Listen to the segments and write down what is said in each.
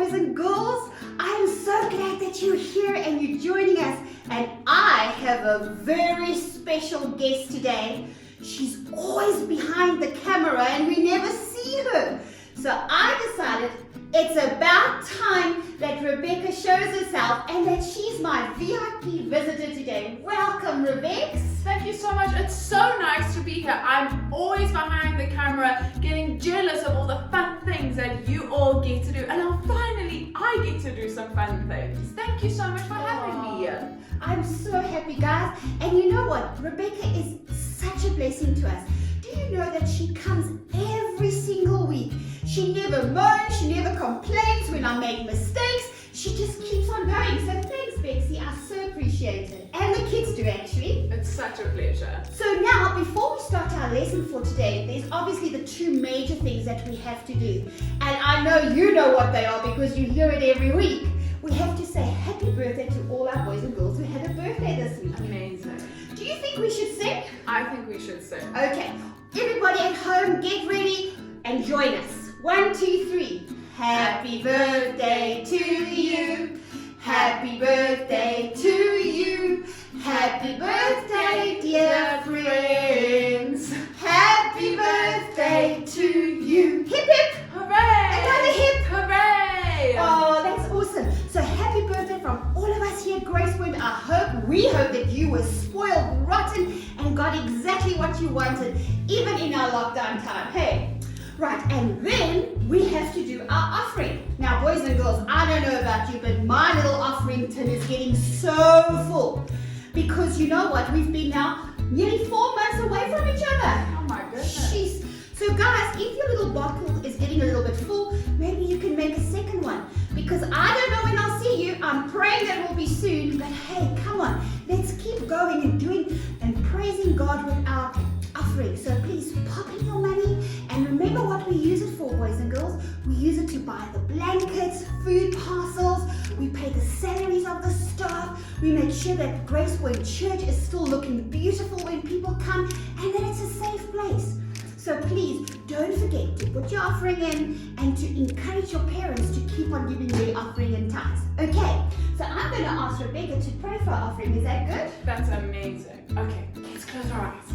boys and girls. I am so glad that you're here and you're joining us. And I have a very special guest today. She's always behind the camera and we never see her. So I decided it's about time that Rebecca shows herself and that she's my VIP visitor today. Welcome, Rebecca. Thank you so much. It's so nice to be here. I'm always behind the camera getting jealous of all the fun things that you all get to do. And now finally I get to do some fun things. Thank you so much for having me here. I'm so happy, guys. And you know what? Rebecca is such a blessing to us. Do you know that she comes every single week? She never moans, she never complains when I make mistakes. She just keeps on going. So thanks, Betsy. I so appreciate it. And the kids do, actually. It's such a pleasure. So now, before we start our lesson for today, there's obviously the two major things that we have to do. And I know you know what they are because you hear it every week. We have to say happy birthday to all our boys and girls who had a birthday this week. Amazing. Do you think we should sing? I think we should sing. Okay. Everybody at home, get ready and join us. 1, 2, 3. Happy birthday to you. Happy birthday to you. Happy birthday, dear friends. Happy birthday to you. Hip hip. Hooray! Another hip. Hooray! Oh, that's awesome. So happy birthday from all of us here at Gracepoint. We hope that you were spoiled, rotten, and got exactly what you wanted, even in our lockdown time. Hey. Right, and then we have to do our offering. Now, boys and girls, I don't know about you, but my little offering tin is getting so full. Because you know what? We've been now nearly 4 months away from each other. Oh my goodness. Jeez. So guys, if your little bottle is getting a little bit full, maybe you can make a second one. Because I don't know when I'll see you. I'm praying that it will be soon. But hey, come on. Let's keep going and doing and praising God with our offering. So please pop in your money and remember what we use it for, boys and girls. We use it to buy the blankets, food parcels, we pay the salaries of the staff, we make sure that Gracepoint Church is still looking beautiful when people come and that it's a safe place. So please don't forget to put your offering in and to encourage your parents to keep on giving their offering and tithes. Okay, so I'm going to ask Rebecca to pray for our offering. Is that good? That's amazing. Okay, let's close our eyes.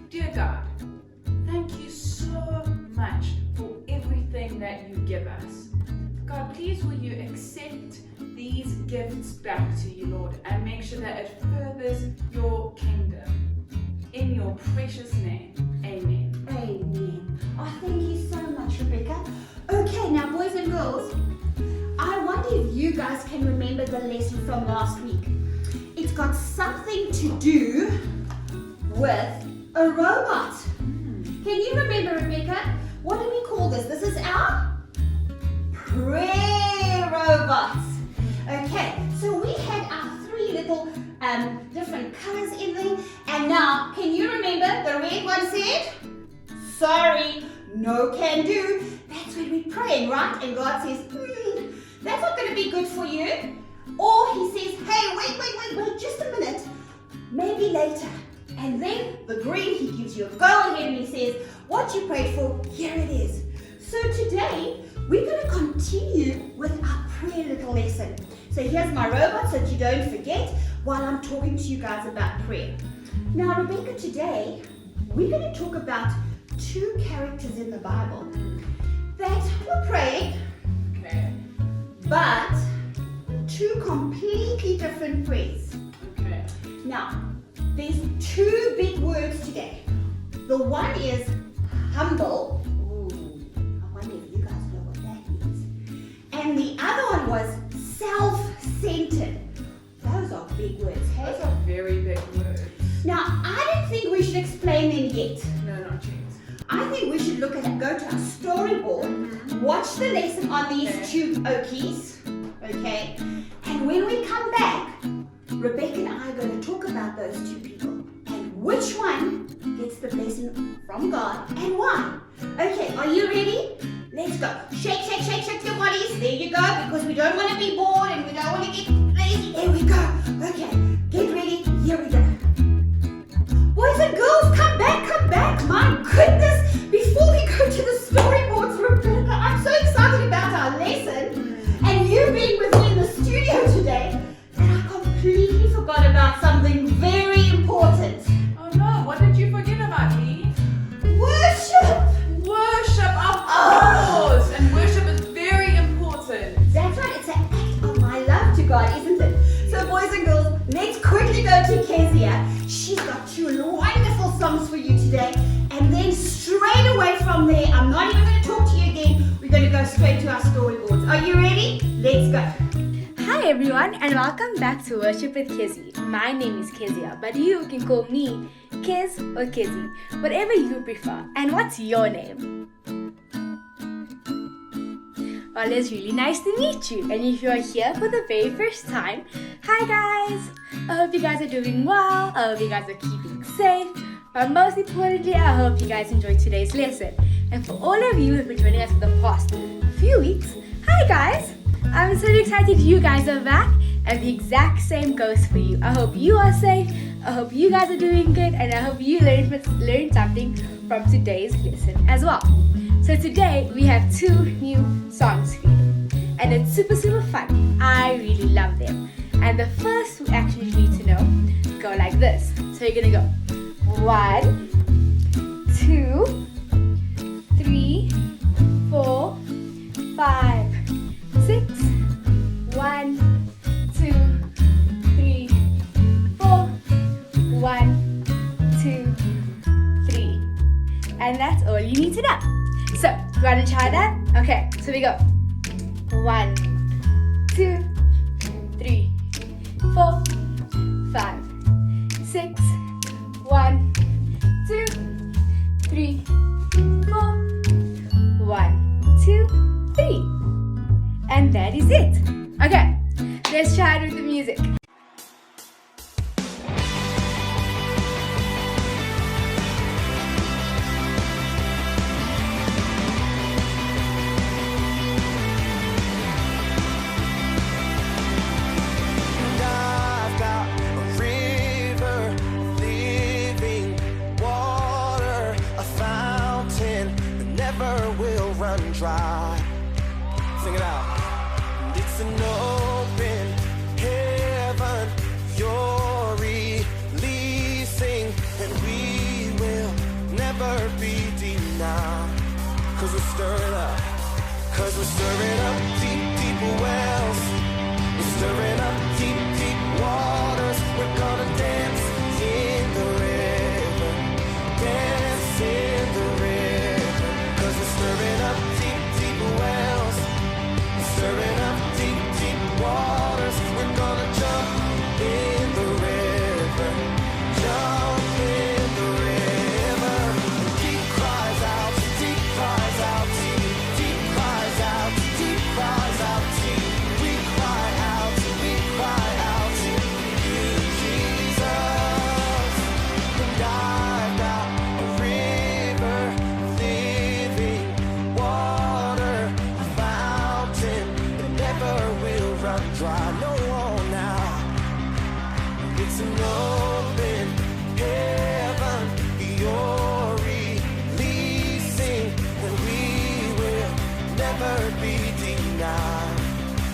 Dear God, thank you so much for everything that you give us. God, please will you accept these gifts back to you, Lord, and make sure that it furthers your kingdom. In your precious name, amen. Amen. Oh, thank you so much, Rebecca. Okay, now boys and girls, I wonder if you guys can remember the lesson from last week. It's got something to do with a robot. Can you remember, Rebecca? What do we call this? This is our prayer robots. Okay, so we had our 3 little different colors in there. And now, can you remember the red one said, sorry, no can do. That's when we're praying, right? And God says, that's not going to be good for you. Or he says, hey, wait, just a minute. Maybe later. And then the green, he gives you a go ahead and he says, what you prayed for, here it is. So today, we're going to continue with our prayer little lesson. So here's my robot so that you don't forget while I'm talking to you guys about prayer. Now, Rebecca, today, we're going to talk about 2 characters in the Bible that were praying, Okay. but 2 completely different prayers. Okay. Now, there's 2 big words today. The one is humble. Ooh, I wonder if you guys know what that means. And the other one was self-centered. Those are big words, hey? Those are very big words. Now, I don't think we should explain them yet. No, not yet. I think we should go to our storyboard, watch the lesson on these 2 okies, okay? And when we come back, Rebecca and I are going to talk about those 2 people and which one gets the blessing from God and why. Okay, are you ready? Let's go. Shake your bodies. There you go, because we don't want to be bored and we don't want to get lazy. There we go. Okay, get ready. Here we go. Boys and girls, come back. My goodness, before we go to the storyboards, Rebecca, I'm so excited about our lesson. And then straight away from there, I'm not even going to talk to you again. We're going to go straight to our storyboards. Are you ready? Let's go. Hi everyone and welcome back to Worship with Kezia. My name is Kezia, but you can call me Kez or Kezia, whatever you prefer. And what's your name? Well, it's really nice to meet you. And if you're here for the very first time, hi guys! I hope you guys are doing well. I hope you guys are keeping safe. But most importantly, I hope you guys enjoyed today's lesson. And for all of you who have been joining us for the past few weeks, hi guys! I'm so excited you guys are back. And the exact same goes for you. I hope you are safe. I hope you guys are doing good. And I hope you learned something from today's lesson as well. So today we have 2 new songs for you, and it's super fun. I really love them. And the first action you need to know go like this. So you're gonna go 1, 2, 3, 4, 5, 6. 1, 2, 3, 4. 1, 2, 3. And that's all you need to know. So, you want to try that? Okay, so we go 1, 2, 3, 4, 5, 6. 1, 2, 3, 4. 1, 2, 3. And that is it. Okay, let's try it with the music. Dry. Sing it out. It's an open heaven you're releasing, and we will never be denied. Cause we're stirring up. Cause we're stirring up deep wells. We're stirring up deep waters. We're gonna dance in the river. Dance in the river. Cause we're stirring up wells, stirring up deep waters. We're gonna jump in the river, jump in the river. Deep cries out, deep cries out, deep cries out, deep cries out. We cry out to you, Jesus. And I've got a river living water, will run dry, no more now. It's an open heaven you're releasing, and we will never be denied.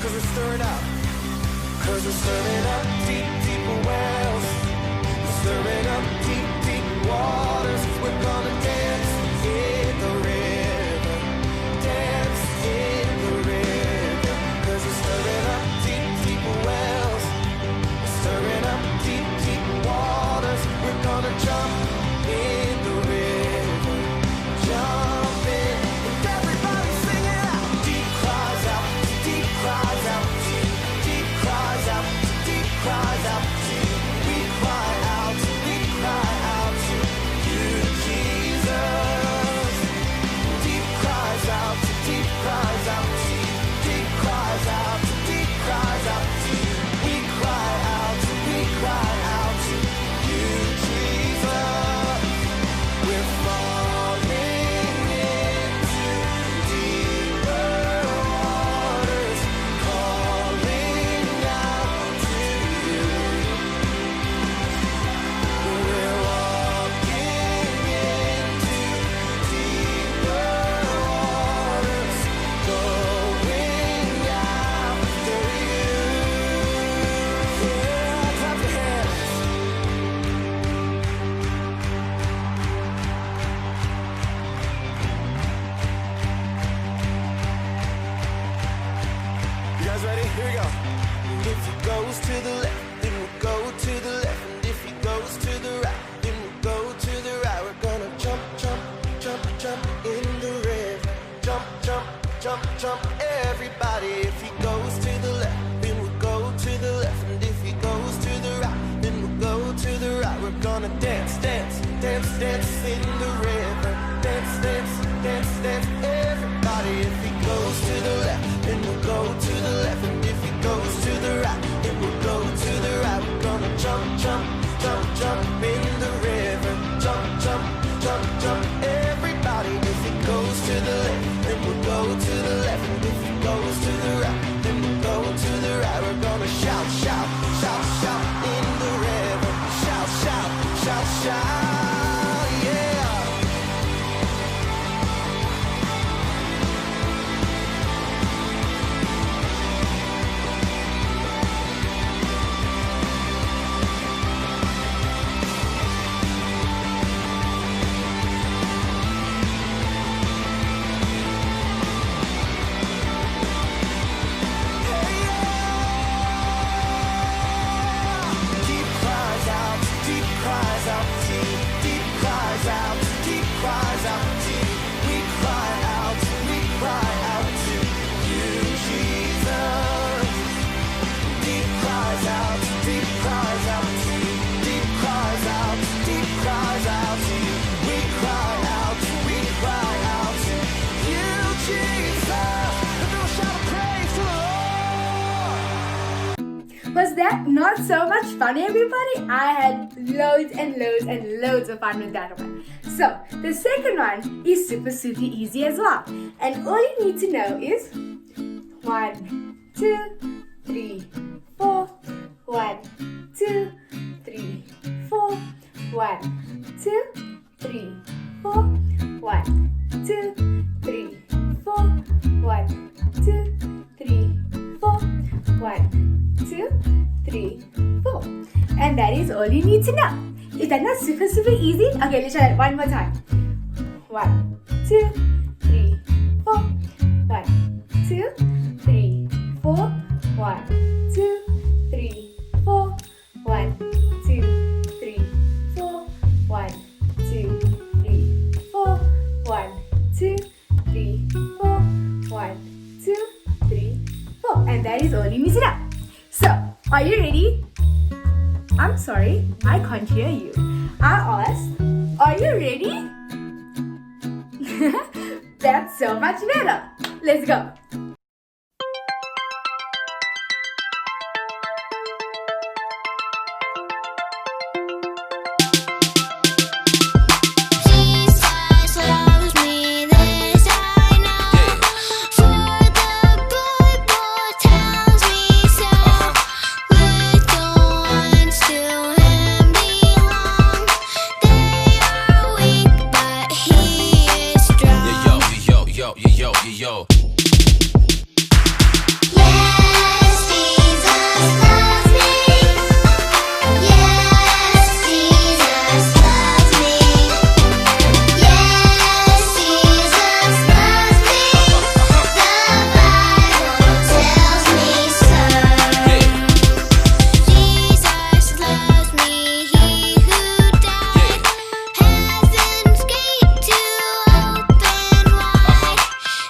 Cause we're stirring up. Cause we're stirring up deep wells. We're stirring up deep waters. We're gonna dance in the river. Dance in the river. Cause we're stirring up deep wells. We're stirring up deep waters. We're gonna jump in the river. Jump in. And everybody sing it out. Deep cries out, deep cries out, deep cries out, deep cries out. We cry out to you, Jesus. Deep cries out, deep cries out, deep cries out, deep cries out. We cry out to you, Jesus. We're falling into deeper waters, calling out to you. We're walking into deeper waters, going after you. Yeah, clap your hands. You guys ready? Here we go. If he goes to the left, then we'll go to the left. And if he goes to the right, then we'll go to the right. We're gonna jump jump, jump, everybody. If he goes to the left, then we'll go to the left. And if he goes to the right, then we'll go to the right. We're gonna dance, dance, dance, dance in the river. Dance, dance, dance, dance, everybody. If he goes to the left, then we'll go to the left. And if he goes to the right, then we'll go to the right. We're gonna jump, jump, jump, jump in the river. Jump, jump, jump, jump, everybody. If he goes to the left, then we'll go to the left. And if he goes to the right, then we'll go to the right. We're gonna shout, shout, shout, shout in the river. Shout, shout, shout, shout, yeah. Was that not so much fun, everybody? I had loads and loads and loads of fun with that one. So, the second one is super easy as well. And all you need to know is 1, 2, 3, 4. 1, 2, 3, 4. 1, 2, 3, 4. 1, 2, 3, 4. 1, 2, 3, 4. 1, 2, 3, 4. And that is all you need to know. Is that not super easy? Okay, let's try that one more time. 1, 2, 3, 4. 1, 2, 3, 4. 1, 2, 3, 4. 1, 2, 3, 4. 1, 2, 3, 4. 1, 2, 3, 4. 1, 2, 3, 4. And that is all you need to know. So, are you ready? I'm sorry, I can't hear you. I asked, are you ready? That's so much better. Let's go. Yo.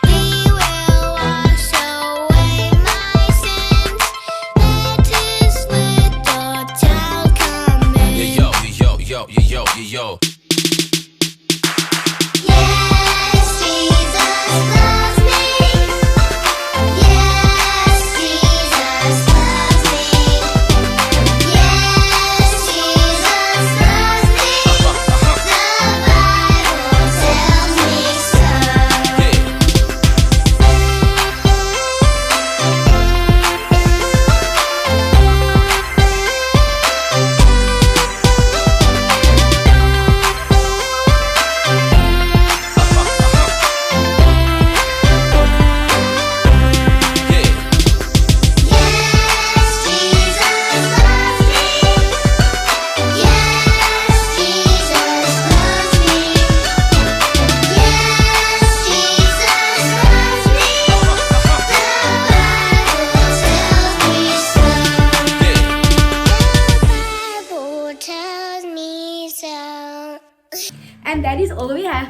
He will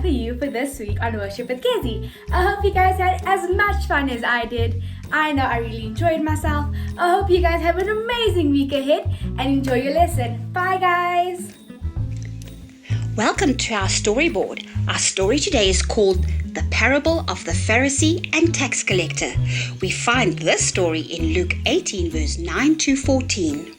for you for this week on Worship with Kezia. I hope you guys had as much fun as I did. I know I really enjoyed myself. I hope you guys have an amazing week ahead and enjoy your lesson. Bye guys! Welcome to our storyboard. Our story today is called The Parable of the Pharisee and Tax Collector. We find this story in Luke 18 verse 9 to 14.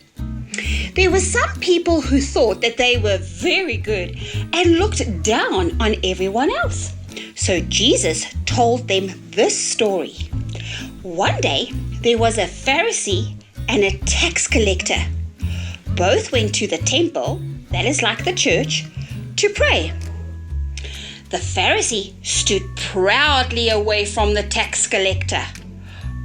There were some people who thought that they were very good and looked down on everyone else. So Jesus told them this story. One day there was a Pharisee and a tax collector. Both went to the temple, that is like the church, to pray. The Pharisee stood proudly away from the tax collector.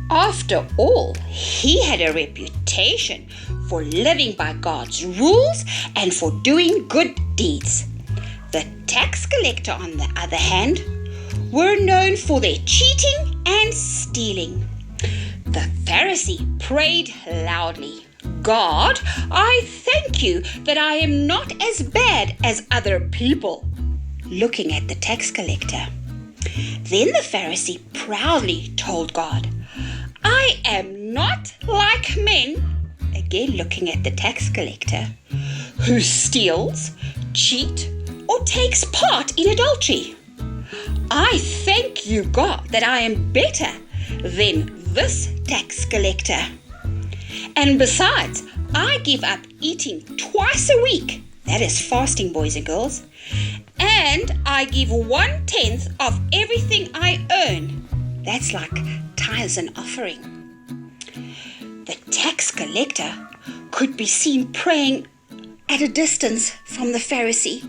After all, he had a reputation for living by God's rules and for doing good deeds. The tax collector, on the other hand, were known for their cheating and stealing. The Pharisee prayed loudly, "God, I thank you that I am not as bad as other people," looking at the tax collector. Then the Pharisee proudly told God, "I am not like men," again looking at the tax collector, "who steals, cheat, or takes part in adultery. I thank you, God, that I am better than this tax collector. And besides, I give up eating twice a week," that is fasting, boys and girls, "and I give 1/10 of everything I earn," that's like tithes and offering. The tax collector could be seen praying at a distance from the Pharisee.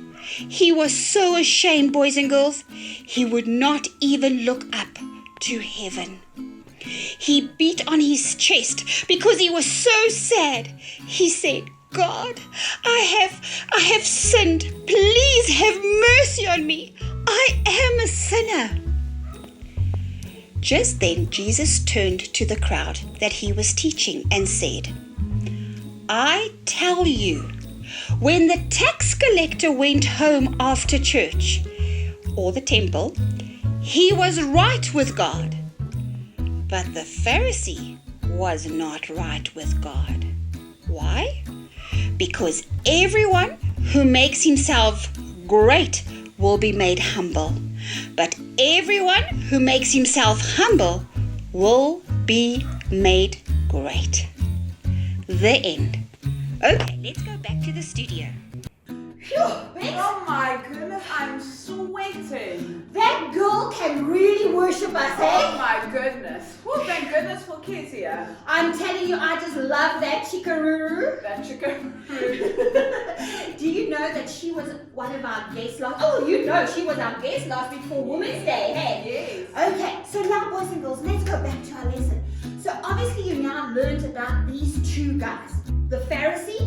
He was so ashamed, boys and girls, he would not even look up to heaven. He beat on his chest because he was so sad. He said, "God, I have sinned. Please have mercy on me. I am a sinner." Just then Jesus turned to the crowd that he was teaching and said, "I tell you, when the tax collector went home after church or the temple, he was right with God. But the Pharisee was not right with God." Why? Because everyone who makes himself great will be made humble, but everyone who makes himself humble will be made great. The end. Okay, let's go back to the studio. Phew, Bex, Oh my goodness, I'm sweating. that girl can really worship us, Oh eh? my goodness. Well, thank goodness for Kezia. I'm telling you, I just love that chickaroo. That chicken. Do you know that she was one of our guests last? Oh, you know, she was our guest last week for Women's Day, hey? Yes. Okay, so now, boys and girls, let's go back to our lesson. So obviously you now learned about these two guys, the Pharisee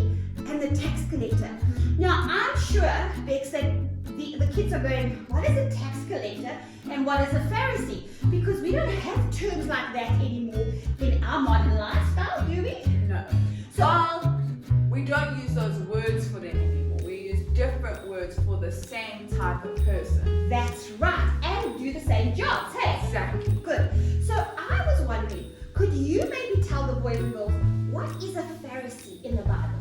and the tax collector. Now, I'm sure, Bex, that the kids are going, what is a tax collector and what is a Pharisee? Because we don't have terms like that anymore in our modern lifestyle, do we? No. Well, we don't use those words for them anymore. We use different words for the same type of person. That's right, and do the same jobs, hey? Exactly. Good. So I was wondering, could you maybe tell the boys and girls, what is a Pharisee in the Bible?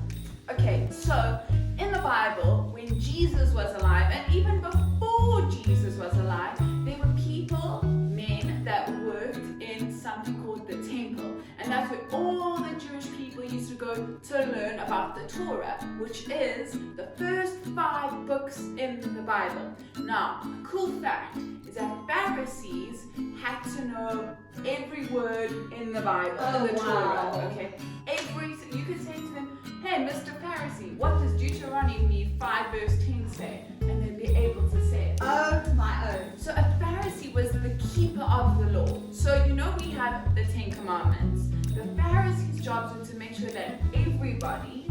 Okay, so in the Bible, when Jesus was alive, and even before Jesus was alive, there were people, men, that worked in something called the temple. And that's where all the Jewish people used to go to learn about the Torah, which is the first 5 books in the Bible. Now, a cool fact is that Pharisees had to know every word in the Bible, in the wow. Torah. Okay, you could say to them, "Hey, Mr. Pharisee, what does Deuteronomy 5 verse 10 say?" And they'd be able to say it. Oh my own. So a Pharisee was the keeper of the law. So you know we have the 10 Commandments. The Pharisees' jobs were to make sure that everybody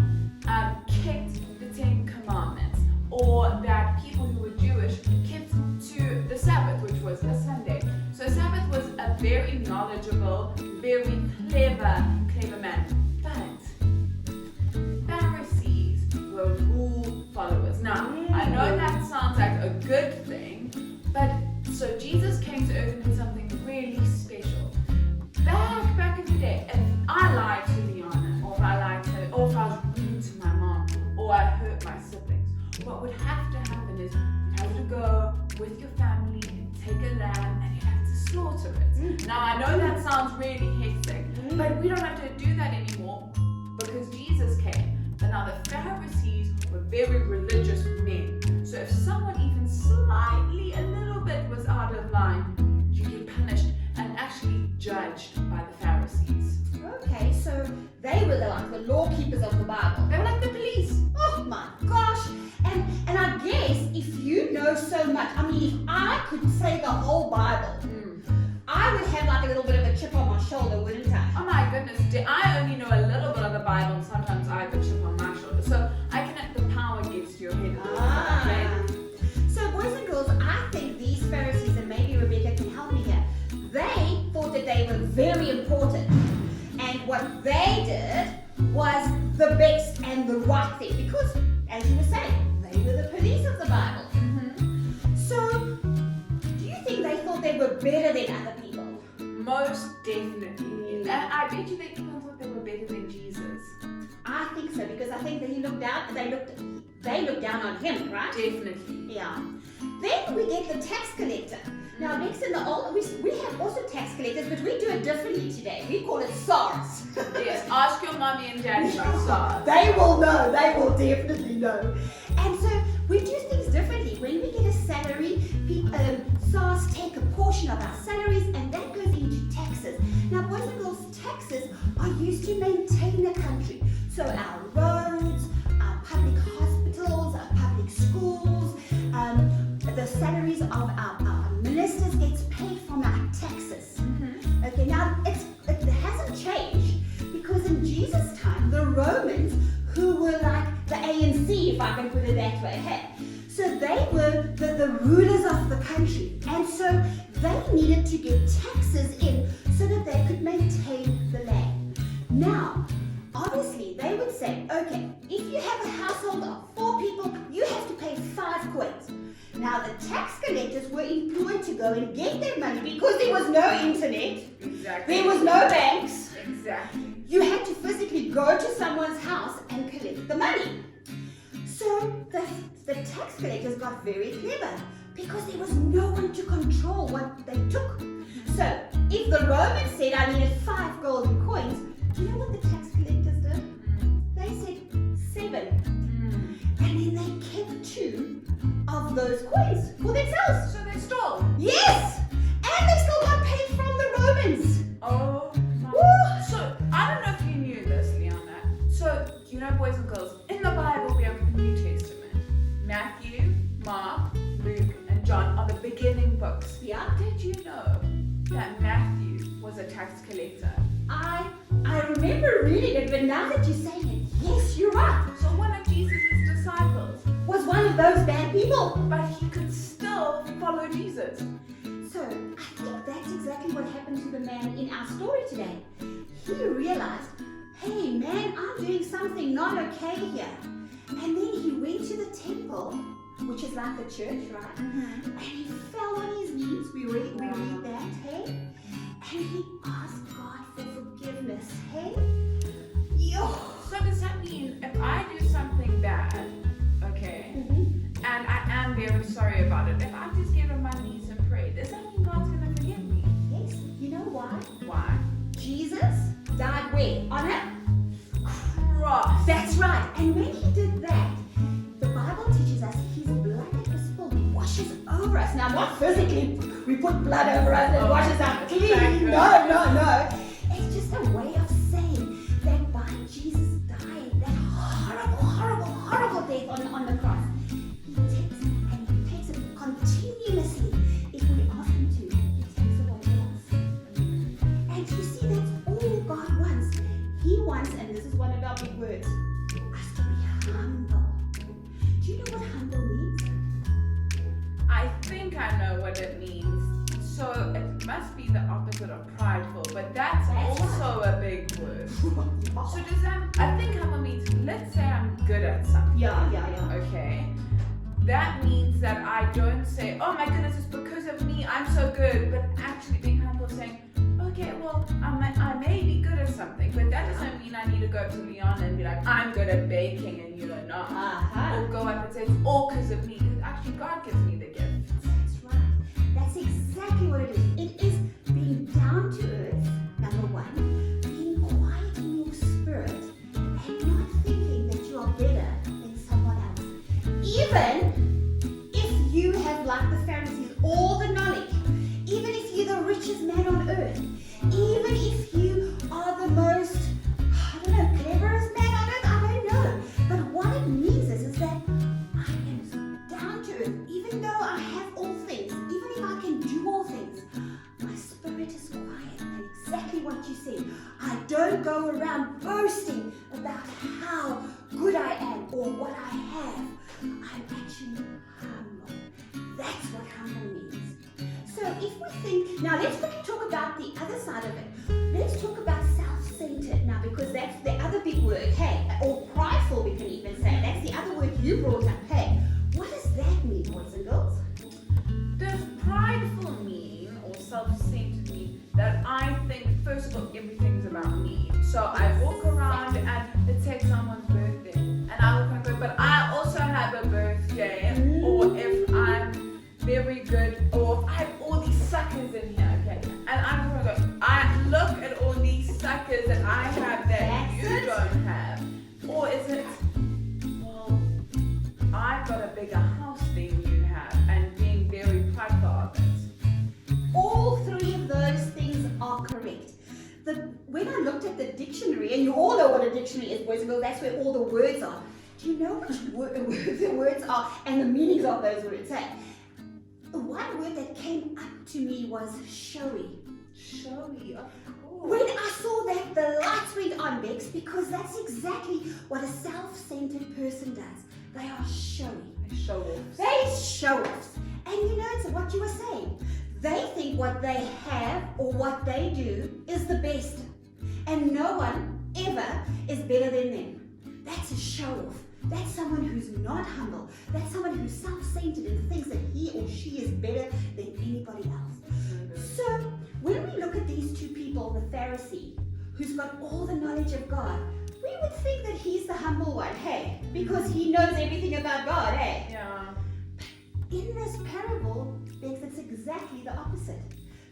kept the 10 Commandments, or that people who were Jewish kept to the Sabbath, which was a Sunday. So Sabbath was a very knowledgeable, very clever man. But Pharisees were rule followers. Now, I know that sounds like a good thing, slaughter it. Now I know that sounds really hectic, but we don't have to do that anymore because Jesus came. And now the Pharisees were very religious men. So if someone even slightly, a little bit was out of line, you get punished and actually judged by the Pharisees. Okay, so they were like the law keepers of the Bible. They were like the police. Oh my gosh! And I guess if you know so much, I mean, if I could say the whole Bible, I would have like a little bit of a chip on my shoulder, wouldn't I? Oh my goodness, I only know a little bit of the Bible and sometimes I have a chip on my shoulder. So I can have the power gets to your head. So boys and girls, I think these Pharisees, and maybe Rebecca can help me here, they thought that they were very important. And what they did was the best and the right thing. Because, as you were saying, they were the police of the Bible. So, do you think they thought they were better than other people? Most definitely. And I bet you they even thought they were better than Jesus. I think so, because I think they looked down on him, right? Definitely. Yeah. Then we get the tax collector. Now, next in the old, we have also tax collectors, but we do it differently today. We call it SARS. Yes, ask your mommy and daddy about SARS. They will know. They will definitely know. And so we do things differently. When we get a salary, SARS take a portion of our salaries, and that goes into taxes. Now, boys and girls, taxes are used to maintain the country. So our roads, our public hospitals, our public schools, the salaries of our ministers gets paid from our taxes. Okay, now it hasn't changed because in Jesus' time, the Romans, who were like the ANC, if I can put it that way, so they were the rulers of the country, and so they needed to get taxes in so that they could maintain the land. Now, obviously, they would say, okay, if you have a household of 4 people, you have to pay 5 coins. Now, the tax collectors were employed to go and get their money because there was no internet. Exactly. There was no banks. Exactly. You had to physically go to someone's house and collect the money. So the tax collectors got very clever because there was no one to control what they took. So if the Romans said I needed 5 golden coins, do you know what the tax collectors did? They said 7. And then they kept 2 of those coins for themselves. So they stole. Yes! And they still got paid from the Romans. Oh my. Woo! So I don't know if you knew this, Liana. So you know, boys and girls, in the Bible we have the New Testament. Matthew, Mark, Luke, and John are the beginning books. Yeah. Did you know that Matthew was a tax collector? I remember reading it, but now that you're saying it, yes, you're right. So one of Jesus' disciples. Was one of those bad people. But he could still follow Jesus. So I think that's exactly what happened to the man in our story today. He realized, hey man, I'm doing something not okay here. And then he went to the temple, which is like the church, right? And he fell on his knees. We read that, hey? And he asked God for forgiveness, hey? Yo. So does that mean if I do something bad, okay, and I am very sorry about it, if I just get on my knees and pray, does that mean God's going to forgive me? Yes, you know why? Why? Jesus died where? On a Cross. That's right. And when he did that, the Bible teaches us his blood that was spilled washes over us. Now, not physically, we put blood over us and it washes us clean. No. It's just a way of saying that by Jesus dying, that horrible death on the cross, he takes it continuously. If we ask him to, he takes it away from us. And you see, that's all God wants. He wants, and this is one of our big words, us to be humble. Do you know what humble means? I think I know what it means. So it must be the opposite of prideful, but that's also a big word. So does that, I think humble means, let's say I'm good at something. Yeah. Okay. That means that I don't say, oh my goodness, it's because of me, I'm so good, but actually being humble, saying, okay, well, I may be good at something, but that doesn't mean I need to go to Liana and be like, I'm good at baking and you're not. Or go up and say, it's all because of me, because actually God gives me the gift. That's right. That's exactly what it is. It is richest man on earth, even if you are the most, cleverest man on earth, I don't know. But what it means is that I am down to earth. Even though I have all things, even if I can do all things, my spirit is quiet. And exactly what you said. I don't go around boasting about how good I am or what I have. I'm actually humble. That's what humble means. So if we think, now let's quickly talk about the other side of it. Let's talk about self-centered now, because that's the other big word, hey, or prideful we can even say. That's the other word you brought up, hey. What does that mean, boys and girls? Does prideful mean, or self-centered mean, that I think, first of all, everything's about me? So I walk around and let's say it's someone's birthday, and I look and go, but I also have a birthday, or if I'm very good, or if I have all these suckers in here, okay, and I'm going to go, I look at all these suckers that I have that you don't have, or is it, well, I've got a bigger house than you have, and being very prideful of it? All three of those things are correct. When I looked at the dictionary, and you all know what a dictionary is, boys and girls, that's where all the words are. Do you know which the words are and the meanings of those words? Hey? The one word that came up to me was showy. Showy, of course. When I saw that, the lights went on, Bex, because that's exactly what a self-centered person does. They are showy. They show off. They show off. And you know, it's what you were saying. They think what they have or what they do is the best. And no one ever is better than them. That's a show-off. That's someone who's not humble. That's someone who's self-centered and thinks that he or she is better than anybody else. So, when we look at these two people, the Pharisee, who's got all the knowledge of God, we would think that he's the humble one, hey? Because he knows everything about God, hey? Yeah. In this parable, it's exactly the opposite.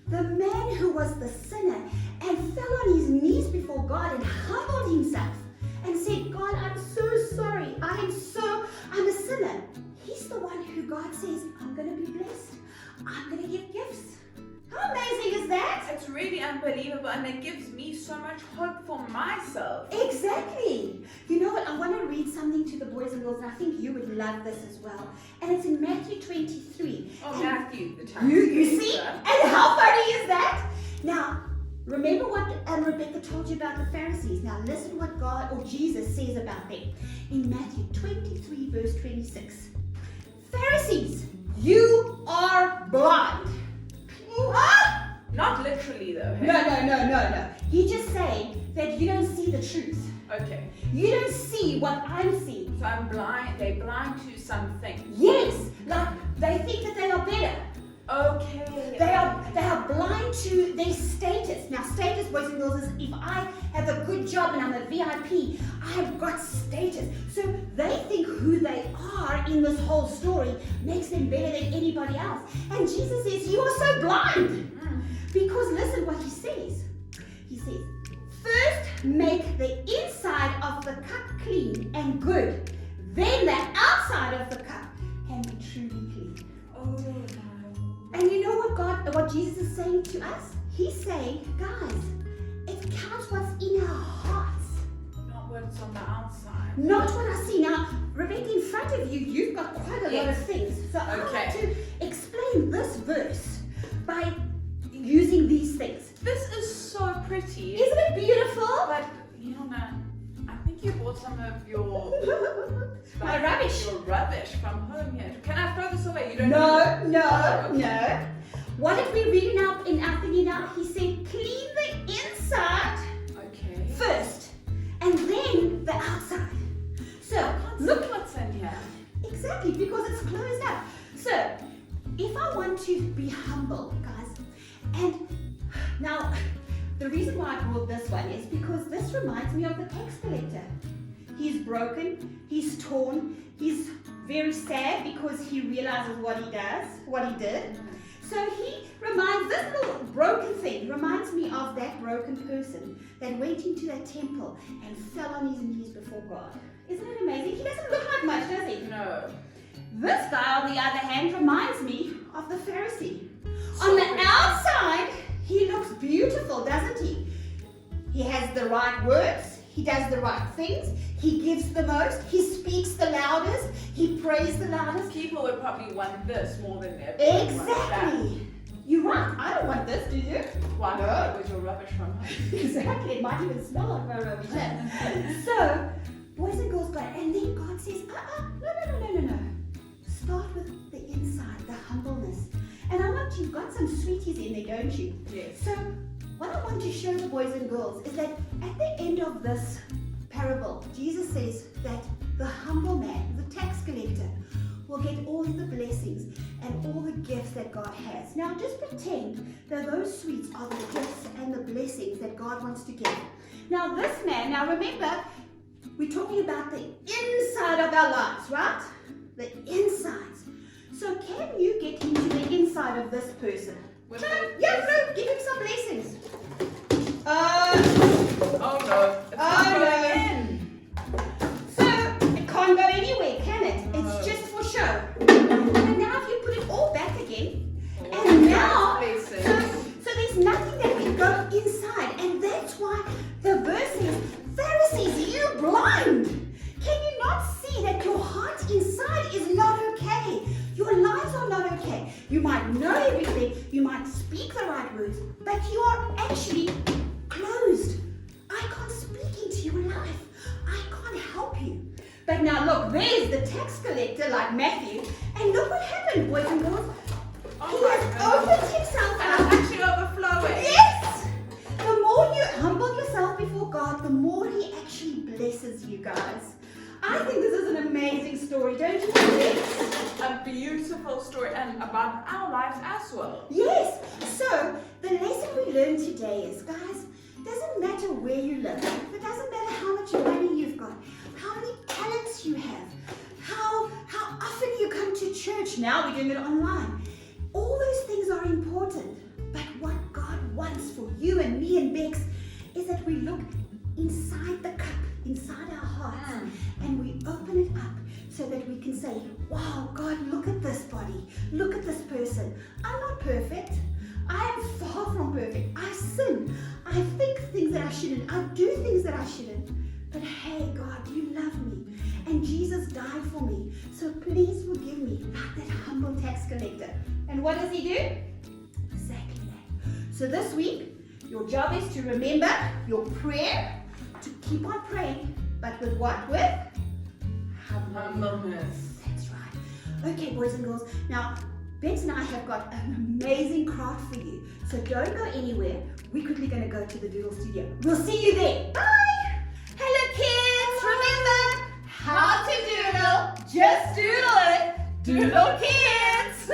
The man who was the sinner and fell on his knees before God and humbled himself and said, God, I'm so sorry. I'm a sinner. He's the one who God says, I'm going to be blessed. I'm going to give gifts. How amazing is that? It's really unbelievable, and it gives me so much hope for myself. Exactly. You know what? I want to read something to the boys and girls, and I think you would love this as well. And it's in Matthew 23. Oh, and Matthew, the time. You see? And how funny is that? Now, remember what Rebecca told you about the Pharisees. Now, listen what God or Jesus says about them. In Matthew 23, verse 26. Pharisees, you are blind. Ah! Not literally though. Hey? No. He's just saying that you don't see the truth. Okay. You don't see what I'm seeing. So I'm blind. They're blind to something. Yes, like they think that they are better. Okay. They are blind to their status. Now, status, boys and girls, is if I have a good job and I'm a VIP, I have got status. So they think who they are in this whole story makes them better than anybody else. And Jesus says, you are so blind. Because listen what he says. He says, first make the inside of the cup clean and good. Then the outside of the cup can be truly clean. Oh no. And you know what Jesus is saying to us? He's saying, guys, it counts what's in our hearts. Not what's on the outside. Not what I see. Now, Rebecca, in front of you, you've got quite a lot of things. So I want to explain this verse by using these things. This is so pretty. Isn't it beautiful? But, Liana, I think you bought some of your My rubbish. Your rubbish from home here. Can I throw this away? You don't No. What did we read in our thingy now? He said, clean the inside first, and then the outside. So, look what's in here. Exactly, because it's closed up. So, if I want to be humble, guys, and now, the reason why I brought this one is because this reminds me of the tax collector. He's broken, he's torn, he's very sad because he realizes what he did. So he reminds, this little broken thing reminds me of that broken person that went into that temple and fell on his knees before God. Isn't it amazing? He doesn't look like much, does he? No. This guy, on the other hand, reminds me of the Pharisee. On the outside, beautiful, doesn't he? He has the right words. He does the right things. He gives the most. He speaks the loudest. He prays the loudest. People would probably want this more than ever. Exactly. You're right. I don't want this, do you? Why? No. It was your rubbish from home. Exactly. It might even smell like my rubbish. So, boys and girls got it. And then God says, no. Start with the inside, the humbleness. And I want you've got some sweeties in there, don't you? Yes. So, what I want to show the boys and girls is that at the end of this parable, Jesus says that the humble man, the tax collector, will get all of the blessings and all the gifts that God has. Now, just pretend that those sweets are the gifts and the blessings that God wants to give. Now, this man, now remember, we're talking about the inside of our lives, right? The insides. So, can you get into the inside of this person? Give him some blessings. Oh no. It's not going in. So, it can't go anywhere, can it? It's just for show. And now if you put it all back again, and now, so there's nothing that can go inside. And that's why the verse says, Pharisees, you blind! Can you not see that your heart inside is not okay? Your lives are not okay. You might know everything, you might speak the right words, but you are actually closed. I can't speak into your life. I can't help you. But now look, there's the tax collector like Matthew, and look what happened, boys and girls. He has opened himself And up. I'm actually overflowing. Yes! The more you humble yourself before God, the more He actually blesses you guys. I think this is an amazing story, don't you think? A beautiful story and about our lives as well. Yes. So the lesson we learned today is, guys, doesn't matter where you live. It doesn't matter how much money you've got, how many talents you have, how often you come to church. Now we're doing it online. All those things are important. But what God wants for you and me and Bex is that we look inside the cup, inside our hearts, and we open it up so that we can say, wow, God, look at this body. Look at this person. I'm not perfect. I am far from perfect. I sin. I think things that I shouldn't. I do things that I shouldn't. But hey, God, you love me. And Jesus died for me. So please forgive me, like that humble tax collector. And what does he do? Exactly that. So this week, your job is to remember your prayer, to keep on praying, but with what? With Humbleness. That's right. Okay, boys and girls. Now, Bex and I have got an amazing craft for you. So don't go anywhere. We're quickly going to go to the Doodle Studio. We'll see you there. Bye! Hello, kids! Remember how to doodle. Just doodle it. Doodle kids!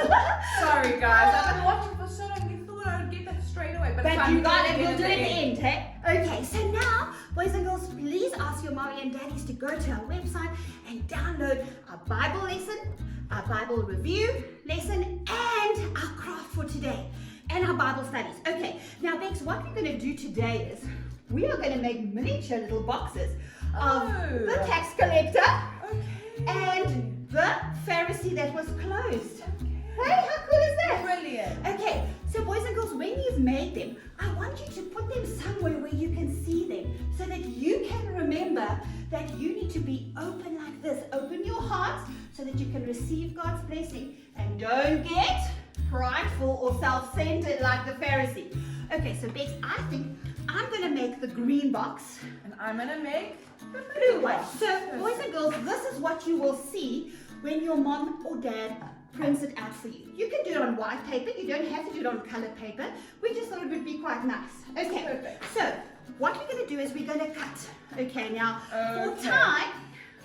Sorry guys, I've been watching for so long. You thought I would get that straight away, but You got it. We'll do it at the end, hey? Okay, so now, boys and girls, please ask your mommy and daddies to go to our website and download our Bible lesson, our Bible review lesson, and our craft for today, and our Bible studies. Okay, now Bex, what we're going to do today is we are going to make miniature little boxes of the tax collector and the Pharisee that was closed. Hey, how cool is that? Brilliant. Okay, so boys and girls, when you've made them, I want you to put them somewhere where you can see them so that you can remember that you need to be open like this. Open your hearts so that you can receive God's blessing. And don't get prideful or self-centered like the Pharisee. Okay, so Bex, I think I'm going to make the green box. And I'm going to make the blue one. So, boys and girls, this is what you will see when your mom or dad prints it out for you. You can do it on white paper. You don't have to do it on colored paper. We just thought it would be quite nice. Okay, Perfect. So what we're going to do is we're going to cut. Okay, now for time,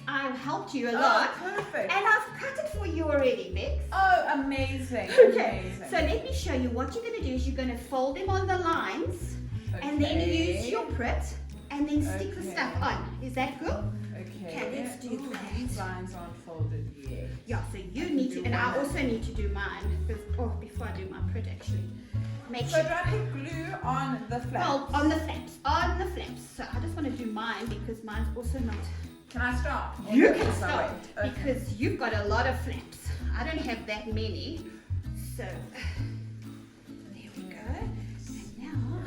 I've helped you a lot. Perfect. And I've cut it for you already, Bex. Oh, amazing. Okay, Amazing. so let me show you. What you're going to do is you're going to fold them on the lines and then use your Prit and then stick the stuff on. Is that cool? Okay, let's do that. These lines aren't folded yet. Yeah, so you need to, and I also need to do mine because, before I do my Prit actually. Make So sure. do I put glue on the flaps? Well, on the flaps. So I just want to do mine because mine's also not. Can I start? You Okay, can so start wait. Okay. because you've got a lot of flaps. I don't have that many. So there we go. And now,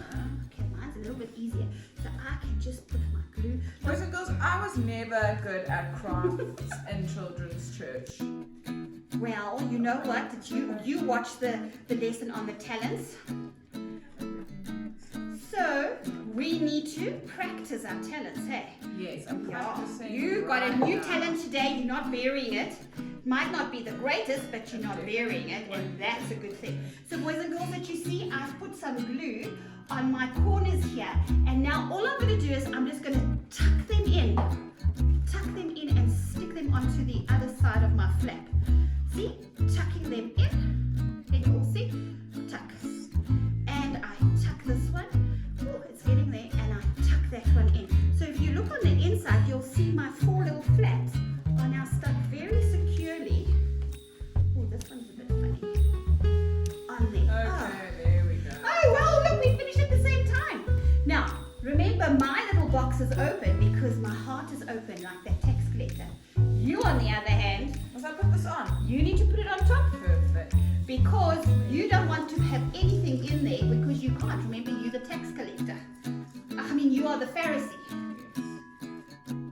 okay, never good at crafts in children's church. Well, you know what? Did you watch the lesson on the talents? So we need to practice our talents, hey? Yes, I'm practicing. You got a right new now. talent today, you're not burying it. Might not be the greatest, but you're not burying it, and that's a good thing. So boys and girls, that you see, I've put some glue on my corners here, and now all I'm going to do is I'm just going to tuck them in and stick them onto the other side of my flap. See, tucking them in. Can you all see? Tuck. And I tuck this one. Oh, it's getting there, and I tuck that one in. So if you look on the inside, you'll see my 4 little flaps are now stuck very securely. Oh, this one's a bit funny. On there. Okay, there we go. Oh, well, look, we finished at the same time. Now, remember, my little box is open because my heart is open like that tax collector. You, on the other hand, Must I put this on? you need to put it on top Perfect. because you don't want to have anything in there because you can't. Remember, you're the tax collector. I mean, you are the Pharisee.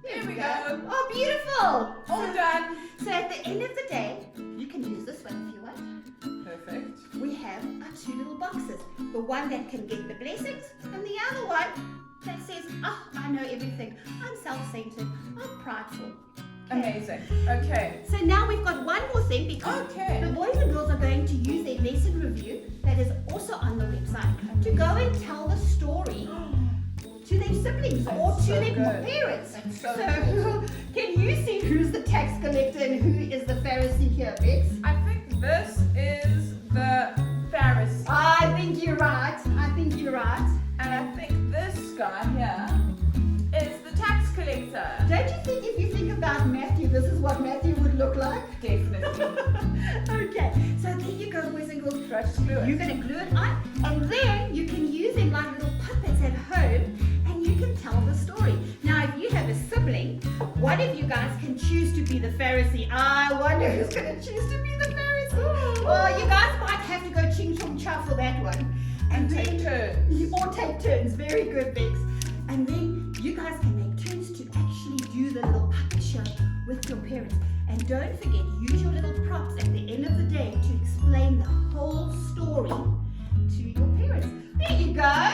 There we go. Oh, beautiful. All done. So at the end of the day, you can use this one if you want. Perfect. We have our 2 little boxes. The one that can get the blessings and the other one that says, oh, I know everything. I'm self-centered. I'm prideful. Amazing. Okay. So now we've got one more thing because Okay. the boys and girls are going to use their lesson review that is also on the website to go and tell the story to their siblings or That's to so their good. parents. That's so Can you see who's the tax collector and who is the Pharisee here, Bex? I think this is the Pharisee. I think you're right. And I think this guy here is the tax collector. Don't you think if you think about Matthew, this is what Matthew would look like? Definitely. Okay, so there you go, boys and girls. Just glue it. You're going to glue it on, and then you can use them like little puppets at home, and you can tell the story. Now, if you have a sibling, one of you guys can choose to be the Pharisee. I wonder who's going to choose to be the Pharisee. Well, you guys might have to go ching chong cha for that one. And take turns. Or take turns. Very good, Bex. And then you guys can make turns to actually do the little puppet show with your parents. And don't forget, use your little props at the end of the day to explain the whole story to your parents. There you go.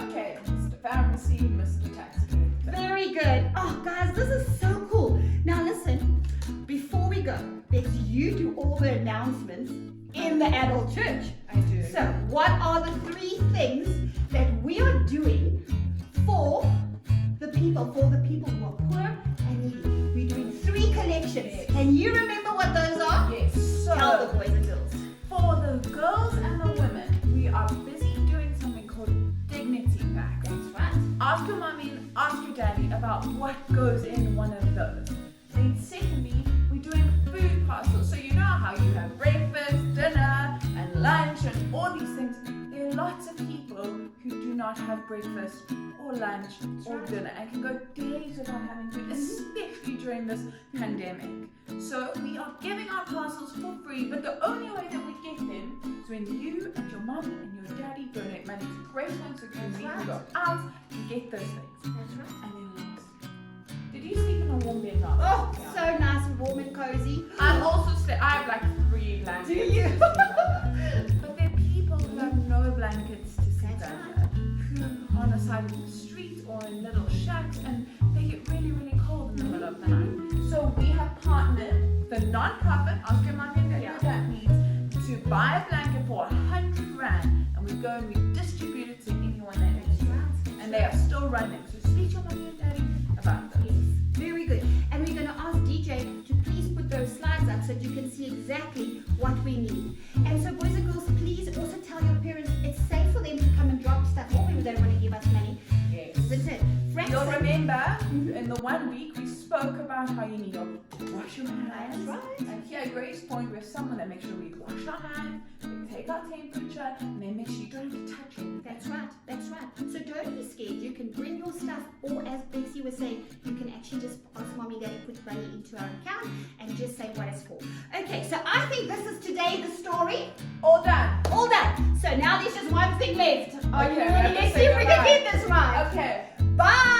Okay, Mr. Pharisee, Mr. Tax Collector. Very good. Oh, guys, this is so cool. Now listen, before we go, Bex, you do all the announcements in the adult church. I do. So, what are the 3 things that we are doing for the people who are poor and needy? We're doing 3 collections. Yes. Can you remember what those are? Yes, so Tell the boys and girls. for the girls and the women, we are busy doing something called dignity packs. That's right. Ask your mommy and ask your daddy about what goes in one of those. Then secondly, we're doing food parcels. So you know how you have breakfast, dinner, and lunch and all these things. There are lots of people who do not have breakfast or lunch or dinner and can go days without having food, especially during this pandemic. So we are giving out parcels for free, but the only way that we get them is when you and your mommy and your daddy donate money to Gracepoint, so we can go out and get those things. That's right. And then last, did you sleep in a warm bed last Oh, night? so nice and warm and cozy. I'm also I have like 3 blankets. Do you? But there are people who have no blankets to sleep That's under, who are on the side of the street or in little shacks, and they get really, really cold in the middle of the night. So we have partnered the non-profit, ask your mommy and daddy what that means, to buy a blanket for 100 rand, and we go and we distribute it to anyone that needs it. And they are still running. So speak to your mommy and daddy about those. Very good. And we're going to ask DJ to please put those slides up so that you can see exactly what we need. And so boys and girls, please also tell your parents it's safe for them to come and drop stuff off if they don't want to give us money. Yes. Isn't it? Frank You'll said- remember in the 1 week we spoke about how you need to wash your hands. That's right. And here at Gracepoint, we have someone that makes sure we wash our hands, we take our temperature, and then make sure you don't have to touch anything. That's right. That's right. So don't be scared. You can bring your stuff, or as Bexy was saying, you can actually just ask mommy and daddy put money into our account and just say what it's for. Okay, so I think this is today the story. All done. All done. So now there's just one thing left. Are you Okay, ready? we have to Let's say see if we can goodbye. get this right. Okay. Bye.